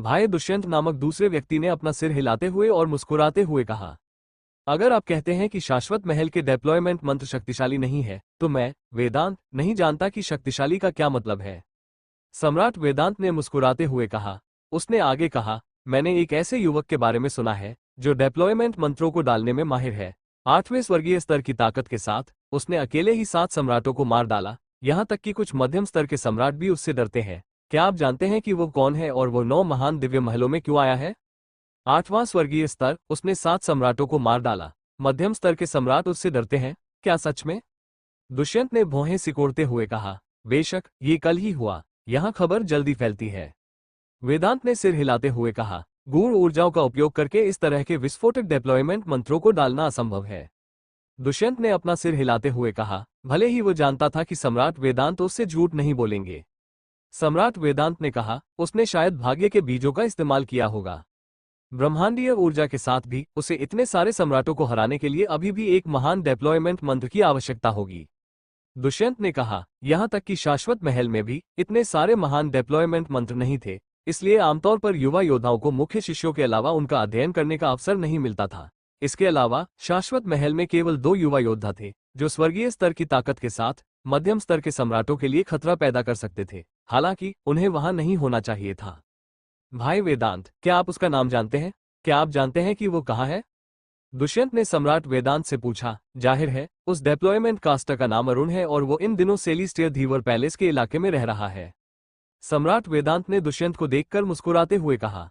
भाई दुष्यंत नामक दूसरे व्यक्ति ने अपना सिर हिलाते हुए और मुस्कुराते हुए कहा, अगर आप कहते हैं कि शाश्वत महल के डिप्लॉयमेंट मंत्र शक्तिशाली नहीं है, तो मैं, वेदांत, नहीं जानता कि शक्तिशाली का क्या मतलब है। सम्राट वेदांत ने मुस्कुराते हुए कहा। उसने आगे कहा, मैंने एक ऐसे युवक के बारे में सुना है जो डिप्लॉयमेंट मंत्रों को डालने में माहिर है। 8वें स्वर्गीय स्तर की ताकत के साथ उसने अकेले ही 7 सम्राटों को मार डाला, यहाँ तक कि कुछ मध्यम स्तर के सम्राट भी उससे डरते हैं। क्या आप जानते हैं कि वो कौन है और वो 9 महान दिव्य महलों में क्यों आया है? 8वां स्वर्गीय स्तर, उसने 7 सम्राटों को मार डाला। मध्यम स्तर के सम्राट उससे डरते हैं, क्या सच में? दुष्यंत ने भौहें सिकोड़ते हुए कहा, बेशक, ये कल ही हुआ। यहाँ खबर जल्दी फैलती है। वेदांत ने सिर हिलाते हुए कहा, गूढ़ ऊर्जाओं का उपयोग करके इस तरह के विस्फोटक डिप्लॉयमेंट मंत्रों को डालना असंभव है। दुष्यंत ने अपना सिर हिलाते हुए कहा, भले ही वो जानता था कि सम्राट वेदांत उससे झूठ नहीं बोलेंगे। सम्राट वेदांत ने कहा, उसने शायद भाग्य के बीजों का इस्तेमाल किया होगा। ब्रह्मांडीय ऊर्जा के साथ भी उसे इतने सारे सम्राटों को हराने के लिए अभी भी एक महान डिप्लॉयमेंट मंत्र की आवश्यकता होगी। दुष्यंत ने कहा, यहां तक कि शाश्वत महल में भी इतने सारे महान डिप्लॉयमेंट मंत्र नहीं थे, इसलिए आमतौर पर युवा योद्धाओं को मुख्य शिष्यों के अलावा उनका अध्ययन करने का अवसर नहीं मिलता था। इसके अलावा शाश्वत महल में केवल 2 युवा योद्धा थे जो स्वर्गीय स्तर की ताकत के साथ मध्यम स्तर के सम्राटों के लिए खतरा पैदा कर सकते थे, हालांकि उन्हें वहां नहीं होना चाहिए था। भाई वेदांत, क्या आप उसका नाम जानते हैं? क्या आप जानते हैं कि वो कहाँ है? दुष्यंत ने सम्राट वेदांत से पूछा। जाहिर है, उस डिप्लॉयमेंट कास्टर का नाम अरुण है और वो इन दिनों सेलिस्टियल धीवर पैलेस के इलाके में रह रहा है। सम्राट वेदांत ने दुष्यंत को देखकर मुस्कुराते हुए कहा।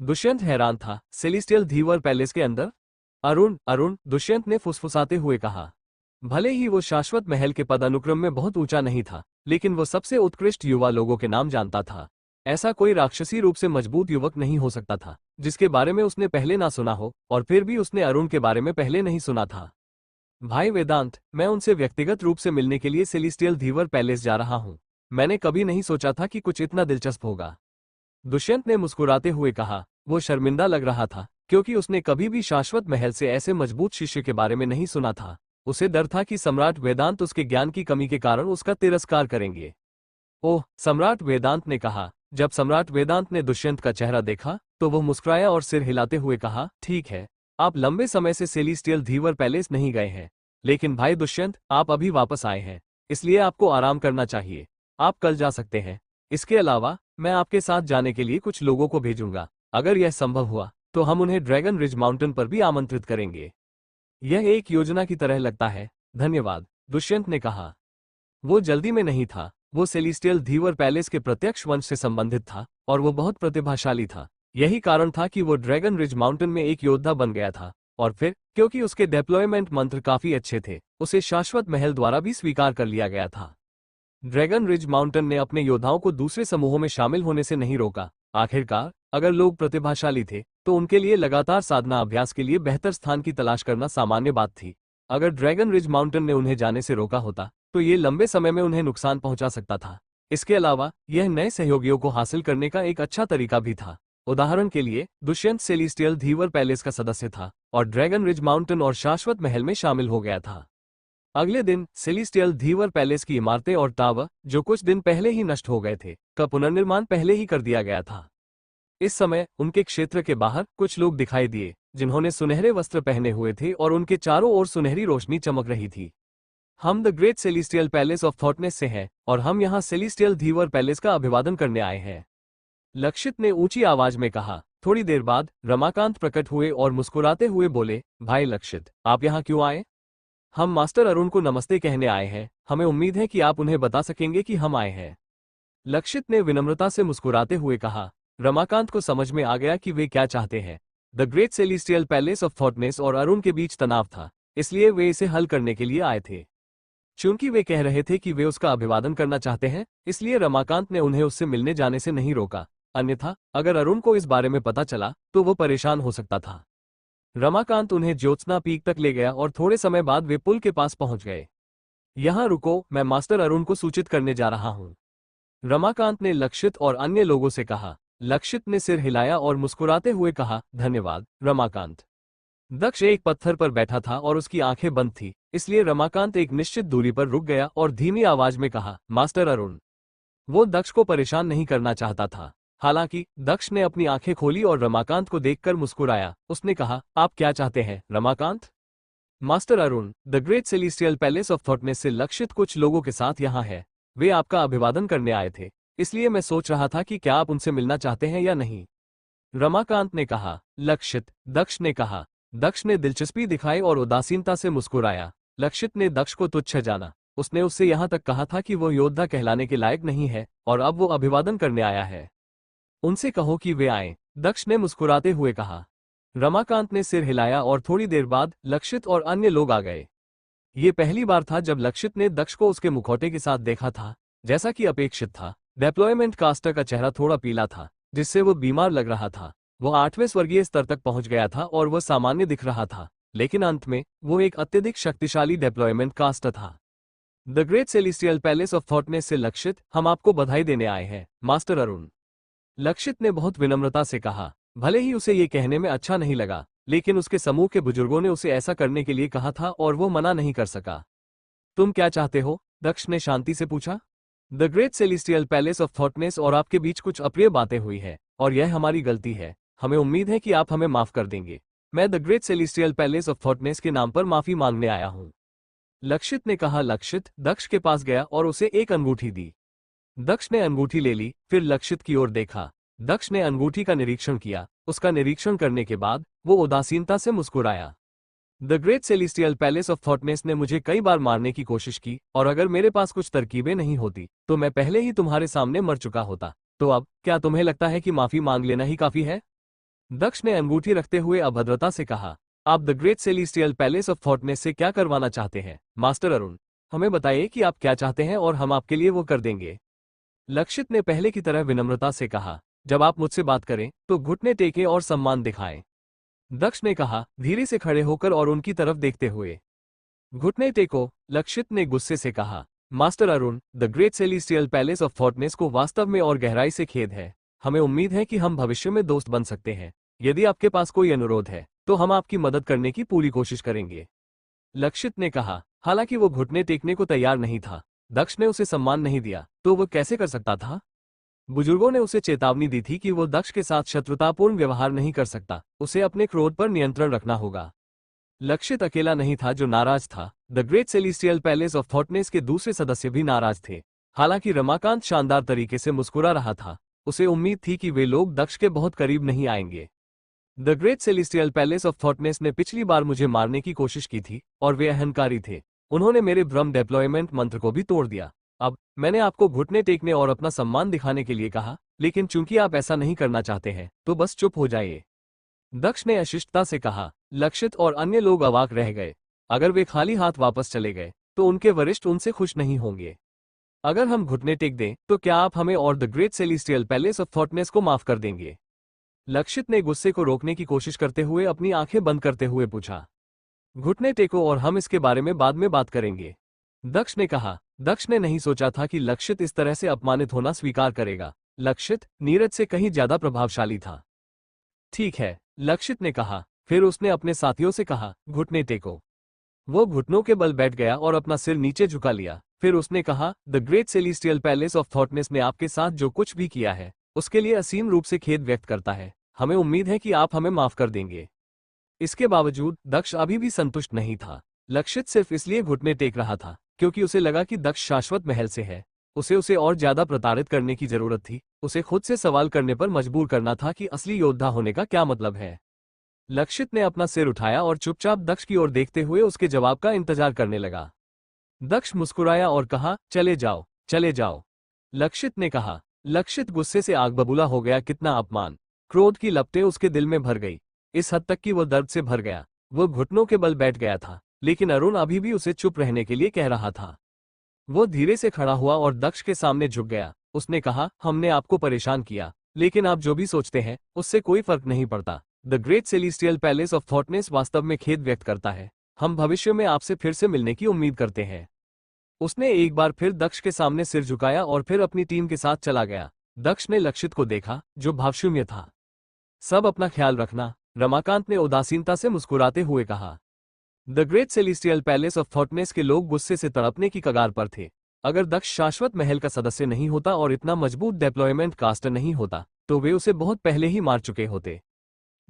दुष्यंत हैरान था, सेलिस्टियल धीवर पैलेस के अंदर? अरुण, अरुण, दुष्यंत ने फुसफुसाते हुए कहा। भले ही वो शाश्वत महल के पदानुक्रम में बहुत ऊंचा नहीं था, लेकिन वो सबसे उत्कृष्ट युवा लोगों के नाम जानता था। ऐसा कोई राक्षसी रूप से मजबूत युवक नहीं हो सकता था जिसके बारे में उसने पहले ना सुना हो, और फिर भी उसने अरुण के बारे में पहले नहीं सुना था। भाई वेदांत, मैं उनसे व्यक्तिगत रूप से मिलने के लिए सेलिस्टियल धीवर पैलेस जा रहा हूँ। मैंने कभी नहीं सोचा था कि कुछ इतना दिलचस्प होगा। दुष्यंत ने मुस्कुराते हुए कहा। वो शर्मिंदा लग रहा था क्योंकि उसने कभी भी शाश्वत महल से ऐसे मजबूत शिष्य के बारे में नहीं सुना था। उसे डर था कि सम्राट वेदांत उसके ज्ञान की कमी के कारण उसका तिरस्कार करेंगे। ओह, सम्राट वेदांत ने कहा। जब सम्राट वेदांत ने दुष्यंत का चेहरा देखा तो वो मुस्कुराया और सिर हिलाते हुए कहा, ठीक है, आप लंबे समय से सेलिस्टियल धीवर पैलेस नहीं गए हैं, लेकिन भाई दुष्यंत, आप अभी वापस आए हैं, इसलिए आपको आराम करना चाहिए। आप कल जा सकते हैं। इसके अलावा मैं आपके साथ जाने के लिए कुछ लोगों को भेजूंगा। अगर यह संभव हुआ तो हम उन्हें ड्रैगन रिज माउंटेन पर भी आमंत्रित करेंगे। यह एक योजना की तरह लगता है। धन्यवाद, दुष्यंत ने कहा। वो जल्दी में नहीं था। वो सेलिस्टियल धीवर पैलेस के प्रत्यक्ष वंश से संबंधित था और वो बहुत प्रतिभाशाली था। यही कारण था कि वो ड्रैगन रिज माउंटेन में एक योद्धा बन गया था, और फिर क्योंकि उसके डिप्लॉयमेंट मंत्र काफी अच्छे थे, उसे शाश्वत महल द्वारा भी स्वीकार कर लिया गया था। ड्रैगन रिज माउंटेन ने अपने योद्धाओं को दूसरे समूहों में शामिल होने से नहीं रोका। आखिरकार, अगर लोग प्रतिभाशाली थे तो उनके लिए लगातार साधना अभ्यास के लिए बेहतर स्थान की तलाश करना सामान्य बात थी। अगर ड्रैगन रिज माउंटेन ने उन्हें जाने से रोका होता तो ये लंबे समय में उन्हें नुकसान पहुंचा सकता था। इसके अलावा यह नए सहयोगियों को हासिल करने का एक अच्छा तरीका भी था। उदाहरण के लिए, दुष्यंत सेलिस्टियल धीवर पैलेस का सदस्य था और ड्रैगन रिज माउंटेन और शाश्वत महल में शामिल हो गया था। अगले दिन सेलिस्टियल धीवर पैलेस की इमारतें और टावर, जो कुछ दिन पहले ही नष्ट हो गए थे, का पुनर्निर्माण पहले ही कर दिया गया था। इस समय उनके क्षेत्र के बाहर कुछ लोग दिखाई दिए जिन्होंने सुनहरे वस्त्र पहने हुए थे और उनके चारों ओर सुनहरी रोशनी चमक रही थी। हम the great celestial palace of थॉटनेस से हैं और हम यहाँ सेलिस्टियल धीवर पैलेस का अभिवादन करने आए हैं, लक्षित ने ऊंची आवाज में कहा। थोड़ी देर बाद रमाकांत प्रकट हुए और मुस्कुराते हुए बोले, भाई लक्षित, आप यहाँ क्यों आए? हम मास्टर अरुण को नमस्ते कहने आए हैं। हमें उम्मीद है कि आप उन्हें बता सकेंगे कि हम आए हैं। लक्षित ने विनम्रता से मुस्कुराते हुए कहा। रमाकांत को समझ में आ गया कि वे क्या चाहते हैं। The great celestial palace of thoughtness और अरुण के बीच तनाव था, इसलिए वे इसे हल करने के लिए आए थे। चूंकि वे कह रहे थे कि वे उसका अभिवादन करना चाहते हैं, इसलिए रमाकांत ने उन्हें उससे मिलने जाने से नहीं रोका। अन्यथा अगर अरुण को इस बारे में पता चला तो वो परेशान हो सकता था। रमाकांत उन्हें ज्योत्सना पीक तक ले गया और थोड़े समय बाद वे पुल के पास पहुंच गए। यहाँ रुको, मैं मास्टर अरुण को सूचित करने जा रहा हूँ, रमाकांत ने लक्षित और अन्य लोगों से कहा। लक्षित ने सिर हिलाया और मुस्कुराते हुए कहा, धन्यवाद रमाकांत। दक्ष एक पत्थर पर बैठा था और उसकी आंखें बंद थी, इसलिए रमाकांत एक निश्चित दूरी पर रुक गया और धीमी आवाज में कहा, मास्टर अरुण। वो दक्ष को परेशान नहीं करना चाहता था। हालांकि दक्ष ने अपनी आंखें खोली और रमाकांत को देखकर मुस्कुराया। उसने कहा, आप क्या चाहते हैं Ramakant? Master Arun, the great celestial palace of थॉटनेस से लक्षित कुछ लोगों के साथ यहाँ है। वे आपका अभिवादन करने आए थे, इसलिए मैं सोच रहा था कि क्या आप उनसे मिलना चाहते हैं या नहीं। रमाकांत ने कहा। लक्षित, दक्ष ने कहा। दक्ष ने दिलचस्पी दिखाई और उदासीनता से मुस्कुराया। लक्षित ने दक्ष को तुच्छ जाना। उसने उससे यहाँ तक कहा था कि वो योद्धा कहलाने के लायक नहीं है और अब वो अभिवादन करने आया है। उनसे कहो कि वे आएं, दक्ष ने मुस्कुराते हुए कहा। रमाकांत ने सिर हिलाया और थोड़ी देर बाद लक्षित और अन्य लोग आ गए। ये पहली बार था जब लक्षित ने दक्ष को उसके मुखौटे के साथ देखा था। जैसा कि अपेक्षित था, डिप्लॉयमेंट कास्टर का चेहरा थोड़ा पीला था, जिससे वो बीमार लग रहा था। वो 8वें स्वर्गीय स्तर तक पहुंच गया था और वह सामान्य दिख रहा था, लेकिन अंत में वो एक अत्यधिक शक्तिशाली डिप्लॉयमेंट कास्टर था। The great celestial palace of थॉटनेस से लक्षित, हम आपको बधाई देने आए हैं मास्टर अरुण। लक्षित ने बहुत विनम्रता से कहा। भले ही उसे ये कहने में अच्छा नहीं लगा, लेकिन उसके समूह के बुजुर्गों ने उसे ऐसा करने के लिए कहा था और वो मना नहीं कर सका। तुम क्या चाहते हो? दक्ष ने शांति से पूछा। The great celestial palace of thoughtness और आपके बीच कुछ अप्रिय बातें हुई है और यह हमारी गलती है। हमें उम्मीद है कि आप हमें माफ कर देंगे। मैं the great celestial palace of थॉटनेस के नाम पर माफी मांगने आया हूँ, लक्षित ने कहा। लक्षित दक्ष के पास गया और उसे एक अंगूठी दी। दक्ष ने अंगूठी ले ली, फिर लक्षित की ओर देखा। दक्ष ने अंगूठी का निरीक्षण किया। उसका निरीक्षण करने के बाद वो उदासीनता से मुस्कुराया। The great celestial palace of थॉटनेस ने मुझे कई बार मारने की कोशिश की और अगर मेरे पास कुछ तरकीबें नहीं होती तो मैं पहले ही तुम्हारे सामने मर चुका होता। तो अब क्या तुम्हें लगता है कि माफी मांग लेना ही काफी है? दक्ष ने अंगूठी रखते हुए अभद्रता से कहा। आप the great celestial palace of थॉटनेस से क्या करवाना चाहते हैं मास्टर अरुण? हमें बताइए कि आप क्या चाहते हैं और हम आपके लिए वो कर देंगे। लक्षित ने पहले की तरह विनम्रता से कहा। जब आप मुझसे बात करें तो घुटने टेकें और सम्मान दिखाएं, दक्ष ने कहा, धीरे से खड़े होकर और उनकी तरफ देखते हुए। घुटने टेको, लक्षित ने गुस्से से कहा। Master Arun, the great celestial palace of thoughtness को वास्तव में और गहराई से खेद है। हमें उम्मीद है कि हम भविष्य में दोस्त बन सकते हैं। यदि आपके पास कोई अनुरोध है तो हम आपकी मदद करने की पूरी कोशिश करेंगे, लक्षित ने कहा। हालांकि वो घुटने टेकने को तैयार नहीं था। दक्ष ने उसे सम्मान नहीं दिया तो वो कैसे कर सकता था? बुजुर्गों ने उसे चेतावनी दी थी कि वो दक्ष के साथ शत्रुतापूर्ण व्यवहार नहीं कर सकता। उसे अपने क्रोध पर नियंत्रण रखना होगा। लक्षित अकेला नहीं था जो नाराज था। The great celestial palace of थॉटनेस के दूसरे सदस्य भी नाराज थे। हालांकि रमाकांत शानदार तरीके से मुस्कुरा रहा था। उसे उम्मीद थी कि वे लोग दक्ष के बहुत करीब नहीं आएंगे। The great celestial palace of थॉटनेस ने पिछली बार मुझे मारने की कोशिश की थी और वे अहंकारी थे। उन्होंने मेरे भ्रम डिप्लॉयमेंट मंत्र को भी तोड़ दिया। अब मैंने आपको घुटने टेकने और अपना सम्मान दिखाने के लिए कहा, लेकिन चूंकि आप ऐसा नहीं करना चाहते हैं तो बस चुप हो जाइए, दक्ष ने अशिष्टता से कहा। लक्षित और अन्य लोग अवाक रह गए। अगर वे खाली हाथ वापस चले गए तो उनके वरिष्ठ उनसे खुश नहीं होंगे। अगर हम घुटने टेक दें तो क्या आप हमें और the great celestial palace of thoughtness को माफ कर देंगे? लक्षित ने गुस्से को रोकने की कोशिश करते हुए अपनी आंखें बंद करते हुए पूछा। घुटने टेको और हम इसके बारे में बाद में बात करेंगे, दक्ष ने कहा। दक्ष ने नहीं सोचा था कि लक्षित इस तरह से अपमानित होना स्वीकार करेगा। लक्षित नीरज से कहीं ज्यादा प्रभावशाली था। ठीक है, लक्षित ने कहा। फिर उसने अपने साथियों से कहा, घुटने टेको। वो घुटनों के बल बैठ गया और अपना सिर नीचे झुका लिया। फिर उसने कहा, the great celestial palace of थॉटनेस ने आपके साथ जो कुछ भी किया है उसके लिए असीम रूप से खेद व्यक्त करता है। हमें उम्मीद है कि आप हमें माफ कर देंगे। इसके बावजूद दक्ष अभी भी संतुष्ट नहीं था। लक्षित सिर्फ इसलिए घुटने टेक रहा था क्योंकि उसे लगा कि दक्ष शाश्वत महल से है। उसे और ज्यादा प्रताड़ित करने की जरूरत थी। उसे खुद से सवाल करने पर मजबूर करना था कि असली योद्धा होने का क्या मतलब है। लक्षित ने अपना सिर उठाया और चुपचाप दक्ष की ओर देखते हुए उसके जवाब का इंतजार करने लगा। दक्ष मुस्कुराया और कहा, चले जाओ, चले जाओ, लक्षित ने कहा। लक्षित गुस्से से आग बबूला हो गया। कितना अपमान! क्रोध की लपटें उसके दिल में भर गई, इस हद तक कि वो दर्द से भर गया। वो घुटनों के बल बैठ गया था, लेकिन अरुण अभी भी उसे चुप रहने के लिए कह रहा था। वो धीरे से खड़ा हुआ और दक्ष के सामने झुक गया। उसने कहा, हमने आपको परेशान किया, लेकिन आप जो भी सोचते हैं उससे कोई फर्क नहीं पड़ता। The great celestial palace of Thoughtness वास्तव में खेद व्यक्त करता है। हम भविष्य में आपसे फिर से मिलने की उम्मीद करते हैं। उसने एक बार फिर दक्ष के सामने सिर झुकाया और फिर अपनी टीम के साथ चला गया। दक्ष ने लक्षित को देखा जो भावशून्य था। सब अपना ख्याल रखना, रमाकांत ने उदासीनता से मुस्कुराते हुए कहा। The great celestial palace of थॉटनेस के लोग गुस्से से तड़पने की कगार पर थे। अगर दक्ष शाश्वत महल का सदस्य नहीं होता और इतना मजबूत डिप्लॉयमेंट कास्टर नहीं होता तो वे उसे बहुत पहले ही मार चुके होते।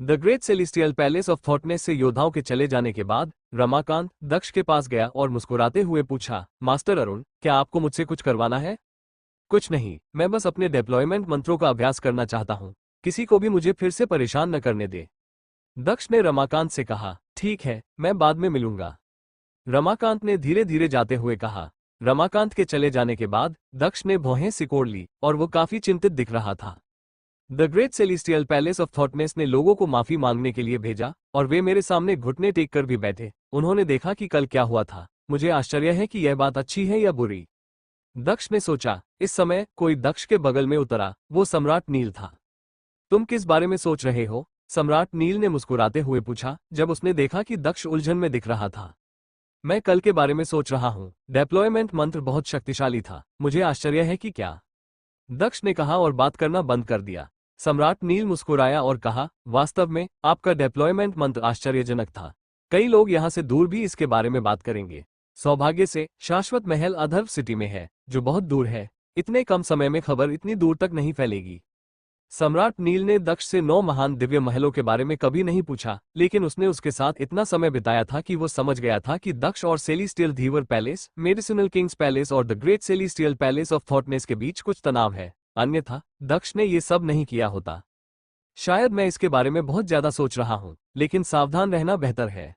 The great celestial palace of थॉटनेस से योद्धाओं के चले जाने के बाद रमाकांत दक्ष के पास गया और मुस्कुराते हुए पूछा, मास्टर अरुण, क्या आपको मुझसे कुछ करवाना है? कुछ नहीं, मैं बस अपने डिप्लॉयमेंट मंत्रों का अभ्यास करना चाहता हूँ। किसी को भी मुझे फिर से परेशान न करने दे। दक्ष ने रमाकांत से कहा, ठीक है, मैं बाद में मिलूंगा। रमाकांत ने धीरे धीरे जाते हुए कहा। रमाकांत के चले जाने के बाद दक्ष ने भौहें सिकोड़ ली और वो काफी चिंतित दिख रहा था। The great celestial palace of थॉटनेस ने लोगों को माफी मांगने के लिए भेजा और वे मेरे सामने घुटने टेक कर भी बैठे। उन्होंने देखा कि कल क्या हुआ था। मुझे आश्चर्य है कि यह बात अच्छी है या बुरी। दक्ष ने सोचा। इस समय कोई दक्ष के बगल में उतरा। वो सम्राट नील था। तुम किस बारे में सोच रहे हो? सम्राट नील ने मुस्कुराते हुए पूछा, जब उसने देखा कि दक्ष उलझन में दिख रहा था। मैं कल के बारे में सोच रहा हूँ। डिप्लॉयमेंट मंत्र बहुत शक्तिशाली था। मुझे आश्चर्य है कि क्या। दक्ष ने कहा और बात करना बंद कर दिया। सम्राट नील मुस्कुराया और कहा, वास्तव में आपका डिप्लॉयमेंट मंत्र आश्चर्यजनक था। कई लोग यहाँ से दूर भी इसके बारे में बात करेंगे। सौभाग्य से शाश्वत महल अधर्व सिटी में है, जो बहुत दूर है। इतने कम समय में खबर इतनी दूर तक नहीं फैलेगी। सम्राट नील ने दक्ष से 9 महान दिव्य महलों के बारे में कभी नहीं पूछा, लेकिन उसने उसके साथ इतना समय बिताया था कि वो समझ गया था कि दक्ष और सेलेस्टियल धीवर पैलेस, मेडिसिनल किंग्स पैलेस और the great celestial palace of थॉटनेस के बीच कुछ तनाव है। अन्यथा दक्ष ने ये सब नहीं किया होता। शायद मैं इसके बारे में बहुत ज्यादा सोच रहा हूँ, लेकिन सावधान रहना बेहतर है।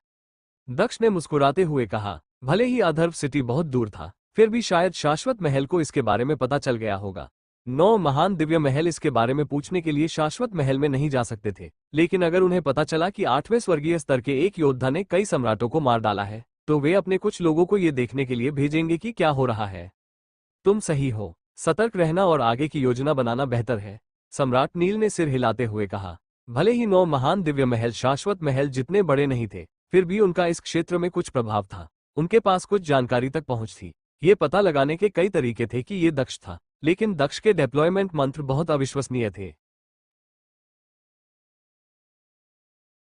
दक्ष ने मुस्कुराते हुए कहा, भले ही अधर्व सिटी बहुत दूर था, फिर भी शायद शाश्वत महल को इसके बारे में पता चल गया होगा। 9 महान दिव्य महल इसके बारे में पूछने के लिए शाश्वत महल में नहीं जा सकते थे, लेकिन अगर उन्हें पता चला कि 8वें स्वर्गीय स्तर के एक योद्धा ने कई सम्राटों को मार डाला है, तो वे अपने कुछ लोगों को ये देखने के लिए भेजेंगे कि क्या हो रहा है। तुम सही हो। सतर्क रहना और आगे की योजना बनाना बेहतर है। सम्राट नील ने सिर हिलाते हुए कहा। भले ही 9 महान दिव्य महल शाश्वत महल जितने बड़े नहीं थे, फिर भी उनका इस क्षेत्र में कुछ प्रभाव था। उनके पास कुछ जानकारी तक पहुंच थी। ये पता लगाने के कई तरीके थे कि ये दक्ष था, लेकिन दक्ष के डिप्लॉयमेंट मंत्र बहुत अविश्वसनीय थे।